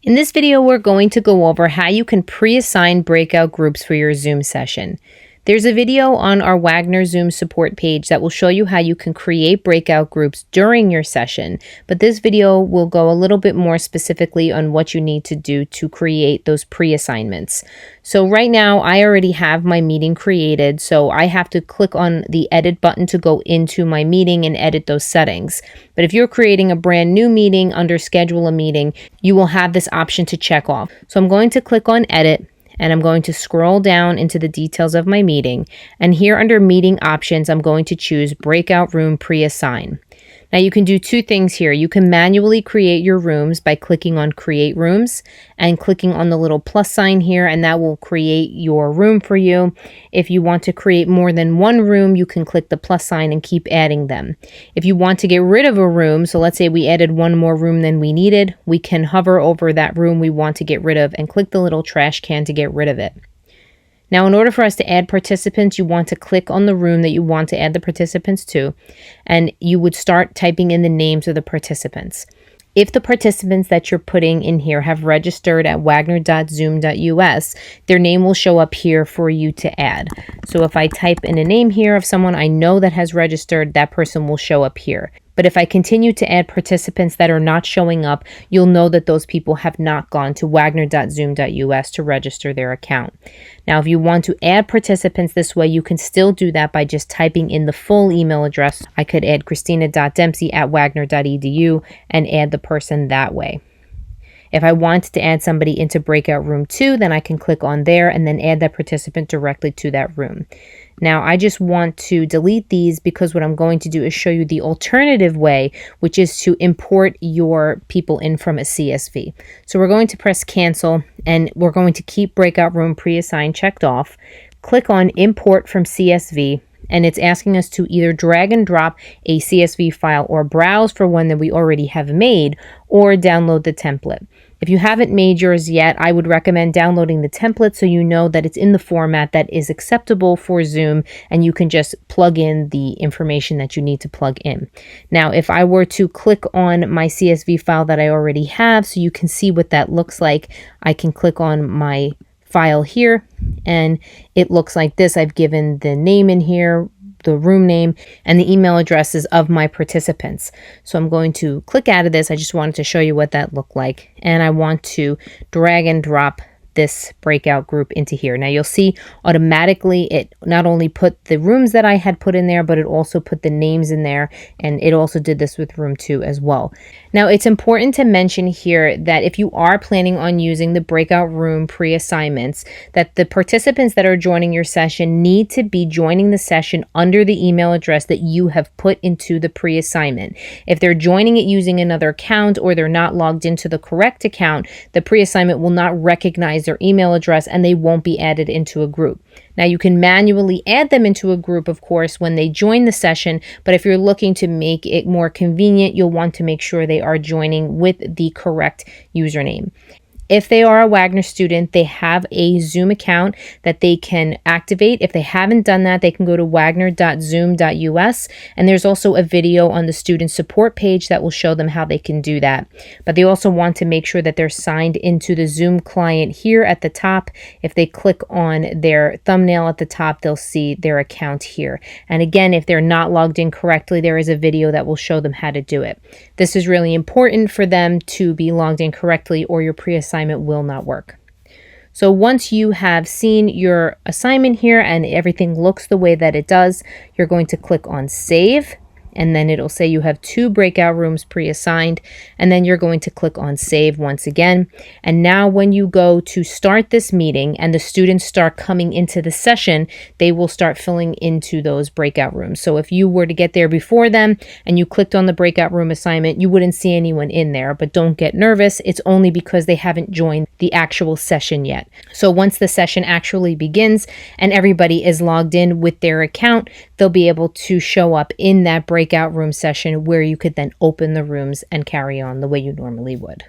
In this video, we're going to go over how you can pre-assign breakout groups for your Zoom session. There's a video on our Wagner Zoom support page that will show you how you can create breakout groups during your session, but this video will go a little bit more specifically on what you need to do to create those pre-assignments. So right now, I already have my meeting created, so I have to click on the edit button to go into my meeting and edit those settings. But if you're creating a brand new meeting under schedule a meeting, you will have this option to check off. So I'm going to click on edit, and I'm going to scroll down into the details of my meeting. And here under meeting options, I'm going to choose breakout room pre-assign. Now you can do two things here. You can manually create your rooms by clicking on create rooms and clicking on the little plus sign here, and that will create your room for you. If you want to create more than one room, you can click the plus sign and keep adding them. If you want to get rid of a room, so let's say we added one more room than we needed, we can hover over that room we want to get rid of and click the little trash can to get rid of it. Now, in order for us to add participants, you want to click on the room that you want to add the participants to, and you would start typing in the names of the participants. If the participants that you're putting in here have registered at wagner.zoom.us, their name will show up here for you to add. So if I type in a name here of someone I know that has registered, that person will show up here. But if I continue to add participants that are not showing up, you'll know that those people have not gone to wagner.zoom.us to register their account. Now, if you want to add participants this way, you can still do that by just typing in the full email address. I could add christina.dempsey@wagner.edu and add the person that way. If I wanted to add somebody into breakout room 2, then I can click on there and then add that participant directly to that room. Now, I just want to delete these because what I'm going to do is show you the alternative way, which is to import your people in from a CSV. So we're going to press cancel, and we're going to keep breakout room pre-assigned checked off. Click on import from CSV, and it's asking us to either drag and drop a CSV file or browse for one that we already have made, or download the template. If you haven't made yours yet, I would recommend downloading the template so you know that it's in the format that is acceptable for Zoom, and you can just plug in the information that you need to plug in. Now, if I were to click on my CSV file that I already have so you can see what that looks like, I can click on my file here, and it looks like this. I've given the name in here, the room name, and the email addresses of my participants. So I'm going to click out of this. I just wanted to show you what that looked like. And I want to drag and drop this breakout group into here. Now you'll see automatically it not only put the rooms that I had put in there, but it also put the names in there, and it also did this with room 2 as well. Now it's important to mention here that if you are planning on using the breakout room pre-assignments, that the participants that are joining your session need to be joining the session under the email address that you have put into the pre-assignment. If they're joining it using another account or they're not logged into the correct account, the pre-assignment will not recognize their email address and they won't be added into a group. Now you can manually add them into a group, of course, when they join the session, but if you're looking to make it more convenient, you'll want to make sure they are joining with the correct username. If they are a Wagner student, they have a Zoom account that they can activate. If they haven't done that, they can go to wagner.zoom.us, and there's also a video on the student support page that will show them how they can do that. But they also want to make sure that they're signed into the Zoom client here at the top. If they click on their thumbnail at the top, they'll see their account here. And again, if they're not logged in correctly, there is a video that will show them how to do it. This is really important for them to be logged in correctly, or your pre-assignment will not work. So once you have seen your assignment here and everything looks the way that it does, you're going to click on save, and then it'll say you have 2 breakout rooms pre-assigned, and then you're going to click on save once again. And now when you go to start this meeting and the students start coming into the session, they will start filling into those breakout rooms. So if you were to get there before them and you clicked on the breakout room assignment, you wouldn't see anyone in there, but don't get nervous. It's only because they haven't joined the actual session yet. So once the session actually begins and everybody is logged in with their account, they'll be able to show up in that breakout room session where you could then open the rooms and carry on the way you normally would.